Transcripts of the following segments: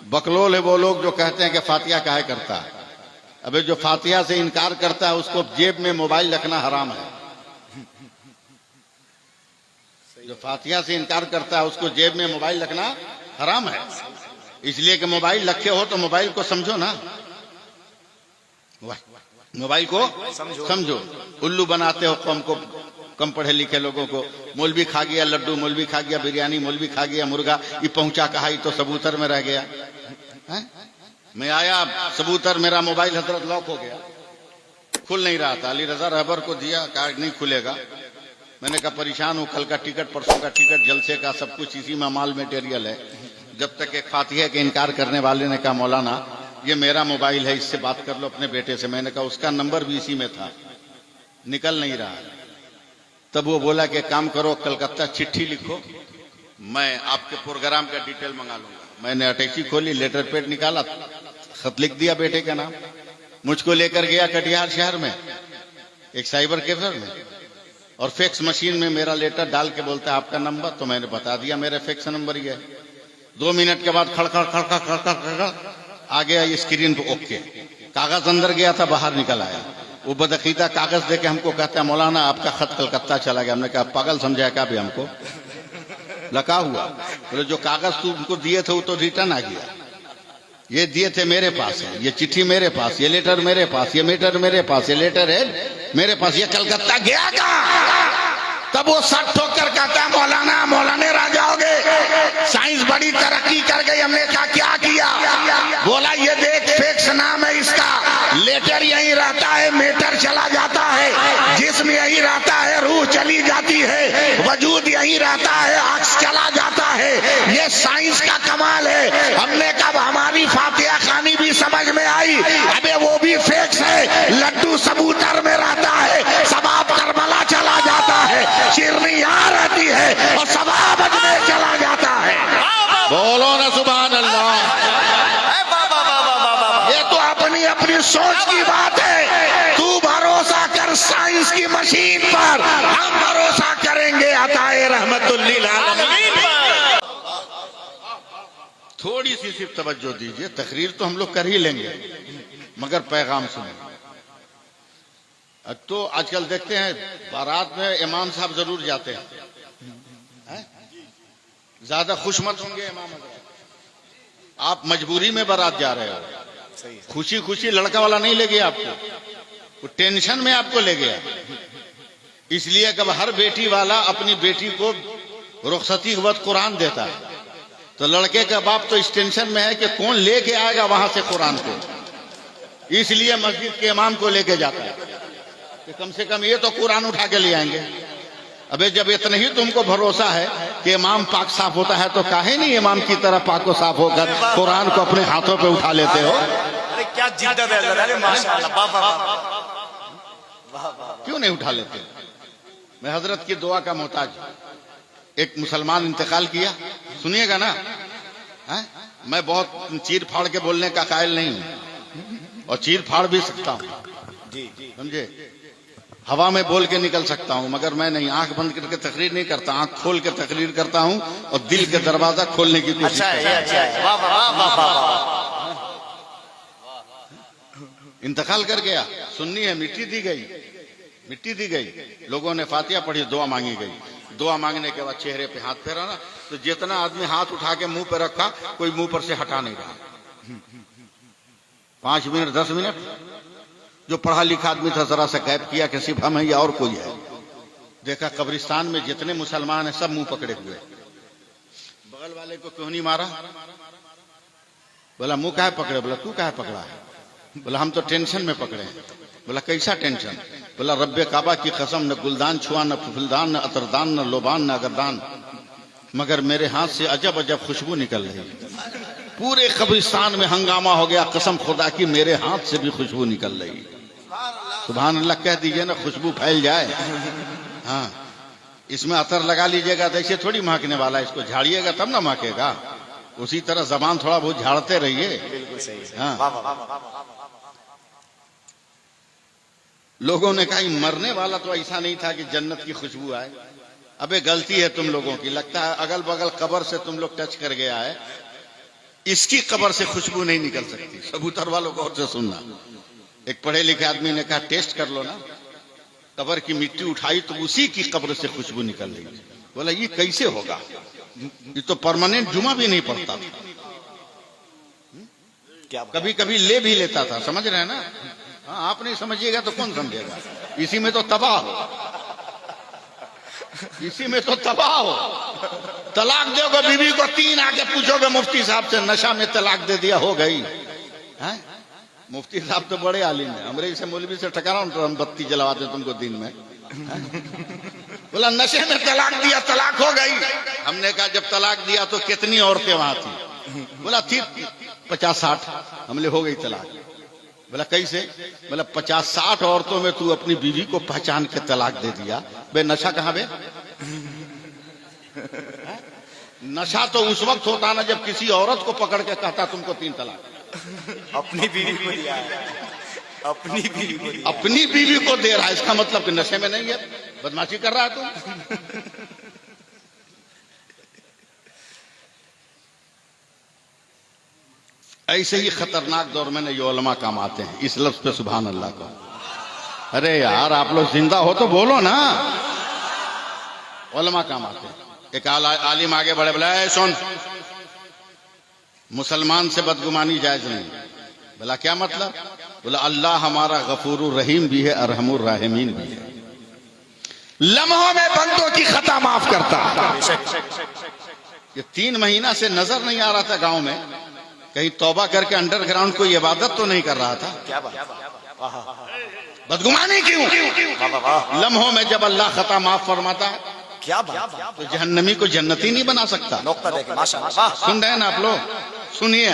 बकलोल है वो लोग जो कहते हैं कि फातिहा काहे करता है। अबे जो फातिहा से इनकार करता है उसको जेब में मोबाइल रखना हराम है। जो फातिहा से इनकार करता है उसको जेब में मोबाइल रखना हराम है। इसलिए कि मोबाइल रखे हो तो मोबाइल को समझो ना, मोबाइल को समझो। उल्लू बनाते हो कौम को, कम पढ़े लिखे लोगों को। मौलवी खा गया लड्डू, मौलवी खा गया बिरयानी, मौलवी खा गया मुर्गा, ये पहुंचा कहा तो सबूतर में रह गया है? मैं आया सबूतर, मेरा मोबाइल हजरत लॉक हो गया, खुल नहीं रहा था। अली रजा रहबर को दिया, कार्ड नहीं खुलेगा। मैंने कहा परेशान हूं, कल का टिकट, परसों का टिकट, जलसे का सब कुछ इसी में माल मटेरियल है। जब तक एक फातिहा के इनकार करने वाले ने कहा मौलाना ये मेरा मोबाइल है, इससे बात कर लो अपने बेटे से। मैंने कहा उसका नंबर भी इसी में था, निकल नहीं रहा है। तब वो बोला कि काम करो कलकत्ता चिट्ठी लिखो, मैं आपके प्रोग्राम का डिटेल मंगा लूंगा। मैंने अटैची खोली, लेटर पैड निकाला, खत लिख दिया बेटे का नाम। मुझको लेकर गया कटिहार शहर में एक साइबर कैफे में, और फैक्स मशीन में मेरा लेटर डाल के बोलता है आपका नंबर। तो मैंने बता दिया मेरा फैक्स नंबर ही है। 2 मिनट के बाद खड़खड़ खड़खड़ खड़खड़ खड़खड़ आ गया ये स्क्रीन पे, ओके। कागज अंदर गया था, बाहर निकल आया। वो बदअकीदा कागज देके हमको कहता है मौलाना आपका खत कलकत्ता चला गया। हमने कहा पागल समझाया क्या भी हमको, लगा हुआ। बोले जो कागज तू उनको दिए थे वो तो रिटर्न आ गया, ये दिए थे मेरे पास है, ये चिट्ठी मेरे पास, ये लेटर मेरे पास, ये मीटर मेरे पास, ये लेटर है मेरे पास, ये कलकत्ता गया कहाँ? तब वो सट ठोक कर कहता है मौलाना मौलाने रह जाओगे, साइंस बड़ी तरक्की कर गई। हमने कहा क्या किया? बोला ये देख फैक्स नाम है इसका, लेटर यहीं रहता है, मीटर चला जाता है, जिस्म यहीं रहता है, रूह चली जाती है, वजूद यहीं रहता है, अक्स चला जाता है। ये साइंस का कमाल है। हमने कब हमारी फातिहा खानी भी समझ में आई। अबे वो भी फैक्स है, लड्डू सबूतर में रहता है, सबाब करबला चला जाता है, शिरनी यहाँ रहती है और सबाब अजमेर चला जाता है। बोलो ना सुभान अल्लाह। ये तो अपनी अपनी सोच की बात है। तू भरोसा कर साइंस की मशीन पर, हम भरोसा करेंगे अताए रहमतुल लिल आलमीन पर। थोड़ी सी सिर्फ तवज्जो दीजिए, तकरीर तो हम लोग कर ही लेंगे मगर पैगाम सुने। तो आजकल देखते हैं बारात में इमाम साहब जरूर जाते हैं, ज्यादा खुश मत होंगे इमाम। आप मजबूरी में बारात जा रहे हो, खुशी खुशी लड़का वाला नहीं ले गया आपको, वो टेंशन में आपको ले गया। इसलिए कब हर बेटी वाला अपनी बेटी को रुखसती के वक्त कुरान देता है, तो लड़के का बाप तो इस टेंशन में है कि कौन लेके आएगा वहां से कुरान को। इसलिए मस्जिद के इमाम को लेके जाता है कि कम से कम ये तो कुरान उठा के ले आएंगे। अबे जब इतना ही तुमको भरोसा है कि इमाम पाक साफ होता है, तो काहे नहीं इमाम की तरह पाक को साफ होकर कुरान को अपने हाथों पे उठा लेते हो? अरे क्या जिद्दत है, अरे माशाअल्लाह, क्यों नहीं उठा लेते? मैं हजरत की दुआ का मोहताज। एक मुसलमान इंतकाल किया, सुनिएगा ना, है? मैं बहुत चीर फाड़ के बोलने का कायल नहीं हूं, और चीर फाड़ भी सकता हूं, समझे। हवा में बोल के निकल सकता हूं, मगर मैं नहीं, आंख बंद करके तकरीर नहीं करता, आंख खोल के तकरीर करता हूं और दिल के दरवाजा खोलने की कोशिश करता हूं। इंतकाल कर गया, सुन्नी है, मिट्टी दी गई, मिट्टी दी गई, लोगों ने फातिहा पढ़ी, दुआ मांगी गई। दुआ मांगने के बाद चेहरे पे हाथ फेरा ना, तो जितना आदमी हाथ उठा के मुंह पे रखा, कोई मुंह पर से हटा नहीं रहा। 5 मिनट 10 मिनट जो पढ़ा लिखा आदमी था जरा सा गैप किया कि सिर्फ हम या और कोई है। देखा कब्रिस्तान में जितने मुसलमान हैं सब मुंह पकड़े हुए। बगल वाले को क्यों नहीं मारा? बोला मुंह काहे पकड़े? बोला तू काहे पकड़ा है? बोला हम तो टेंशन में पकड़े हैं। बोला कैसा टेंशन? बोला रब्बे काबा की कसम, न गुलदान छुआ, न फुलदान, न अतरदान, न लोबान, न अगरदान, मगर मेरे हाथ से अजब अजब खुशबू निकल रही। पूरे कब्रिस्तान में हंगामा हो गया, कसम खुदा की मेरे हाथ से भी खुशबू निकल रही। सुभान अल्लाह कह दीजिए ना, खुशबू फैल जाए। हाँ, इसमें अतर लगा लीजिएगा तो ऐसे थोड़ी महकने वाला, इसको झाड़िएगा तब ना महकेगा। उसी तरह जबान थोड़ा बहुत झाड़ते रहिए। बिल्कुल सही। हाँ, लोगों ने कहा मरने वाला तो ऐसा नहीं था कि जन्नत की खुशबू आए। अबे गलती है तुम लोगों की, लगता है अगल बगल कब्र से तुम लोग टच कर गया है। इसकी कब्र से खुशबू नहीं निकल सकती। सबूतर वालों को और से सुनना, एक पढ़े लिखे आदमी ने कहा टेस्ट कर लो ना, कब्र की मिट्टी उठाई तो उसी की कब्र से खुशबू निकल रही। बोला ये कैसे होगा, ये तो परमानेंट जुमा भी नहीं पड़ता था, क्या कभी कभी ले भी लेता था, समझ रहे हैं ना। हाँ, आप नहीं समझिएगा तो कौन समझेगा। इसी में तो तबाह हो, इसी में तो तबाह हो। तलाक दोगे बीवी को 3 आके पूछोगे मुफ्ती साहब से, नशा में तलाक दे दिया, हो गई है। मुफ्ती साहब तो बड़े आलिम है, अंग्रेज से मौलवी से टकराओ तो हम बत्ती जलवाते तुमको दिन में। बोला नशे में तलाक दिया, तलाक हो गई। हमने कहा जब तलाक दिया तो कितनी औरतें वहां थी? बोला थी 50-60। हमले हो गई तलाक। बोला कैसे? बोला 50-60 औरतों में तू अपनी बीवी को पहचान के तलाक दे दिया। बे नशा कहाँ बे? नशा तो उस वक्त होता ना जब किसी औरत को पकड़ के कहता तुमको 3 तलाक। अपनी बीवी को दिया है, अपनी बीवी को दिया। अपनी बीवी को दे रहा है, इसका मतलब कि नशे में नहीं है, बदमाशी कर रहा है तुम। ऐसे ही खतरनाक दौर में ये उलमा काम आते हैं। इस लफ्ज पे सुभान अल्लाह को। अरे यार आप लोग जिंदा हो तो बोलो ना। उलमा काम आते हैं। एक आलिम आगे बढ़े, बोला सुन, मुसलमान से बदगुमानी जायज नहीं। बोला क्या मतलब? बोला अल्लाह हमारा गफूरुर रहीम भी है, अरहमुर राहिमीन भी है, लम्हों में बंदों की खता माफ करता है। ये 3 महीना से नजर नहीं आ रहा था गांव में, कहीं तौबा करके अंडरग्राउंड कोई इबादत तो नहीं कर रहा था। क्या बात, बदगुमानी क्यों? लम्हों में जब अल्लाह खता माफ फरमाता है, क्या बात, तो जहन्नमी को जन्नती नहीं बना सकता। नुक्ता देखे माशाअल्लाह। सुन रहे हैं ना आप लोग? सुनिए।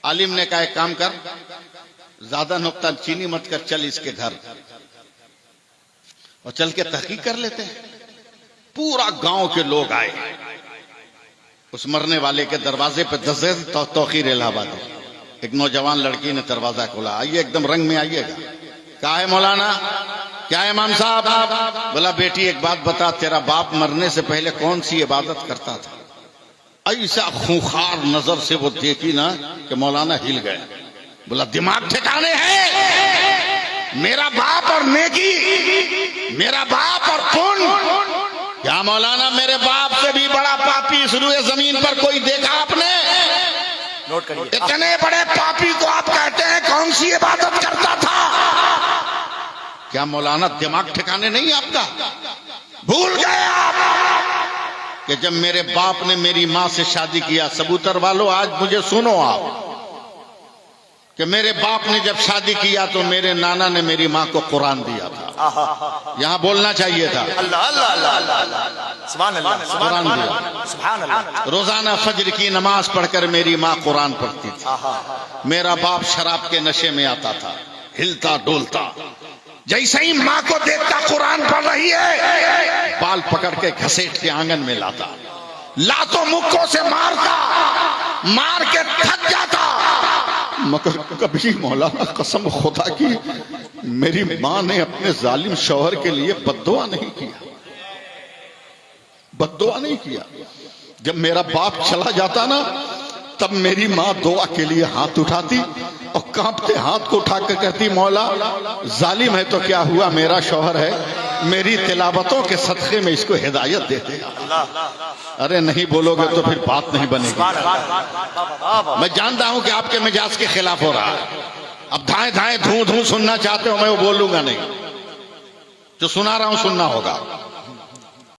आलिम ने कहा एक काम कर, ज्यादा नुक्ता चीनी मत कर, चल इसके घर और चल के तहकीक कर लेते हैं। पूरा गांव के लोग आए, उस मरने वाले के दरवाजे पे 10 तौकीर इलाहाबाद। एक नौजवान लड़की ने दरवाजा खोला, आइए एकदम रंग में आइएगा। क्या है मौलाना, क्या है इमाम साहब? बोला बेटी एक बात बता, तेरा बाप मरने से पहले कौन सी इबादत करता था? ऐसा खूंखार नजर से वो देखी ना कि मौलाना हिल गए। बोला दिमाग ठिकाने है? मेरा बाप और नेकी, मेरा बाप और पुण्य। क्या मौलाना मेरे बाप से भी बड़ा पापी इस रुए जमीन पर कोई देखा आपने? नोट करिए, इतने बड़े पापी को आप कहते हैं कौन सी इबादत करता था? क्या मौलाना दिमाग ठिकाने नहीं आपका? भूल गए आप कि जब मेरे बाप ने मेरी मां से शादी किया। सबूतर वालों आज मुझे सुनो आप, कि मेरे बाप ने जब शादी किया तो मेरे नाना ने मेरी मां को कुरान दिया था। यहां बोलना चाहिए था अल्लाह अल्लाह अल्लाह अल्लाह, सुभान अल्लाह, कुरान दिया। सुभान अल्लाह। रोजाना फजर की नमाज पढ़कर मेरी मां कुरान पढ़ती थी। मेरा बाप शराब के नशे में आता था, हिलता डोलता। जैसे ही मां को देखता कुरान पढ़ रही है, बाल पकड़ के घसीट के आंगन में लाता, लातों मुक्कों से मारता, मार के थक जाता। मगर कभी मौलाना कसम खुदा की मेरी मां ने अपने जालिम शौहर के लिए बद्दुआ नहीं किया, बद्दुआ नहीं किया। जब मेरा बाप चला जाता ना, तब मेरी मां दुआ के लिए हाथ उठाती और कांपते हाथ को उठाकर कहती मौला जालिम है तो क्या हुआ, मेरा शौहर है, मेरी तिलावतों के सदक़े में इसको हिदायत दे दे। अरे नहीं बोलोगे तो फिर बात नहीं बनेगी। मैं जानता हूं कि आपके मिजाज के खिलाफ हो रहा है। अब धाए धाए धू धू सुनना चाहते हो, मैं वो बोलूंगा नहीं, जो सुना रहा हूं सुनना होगा।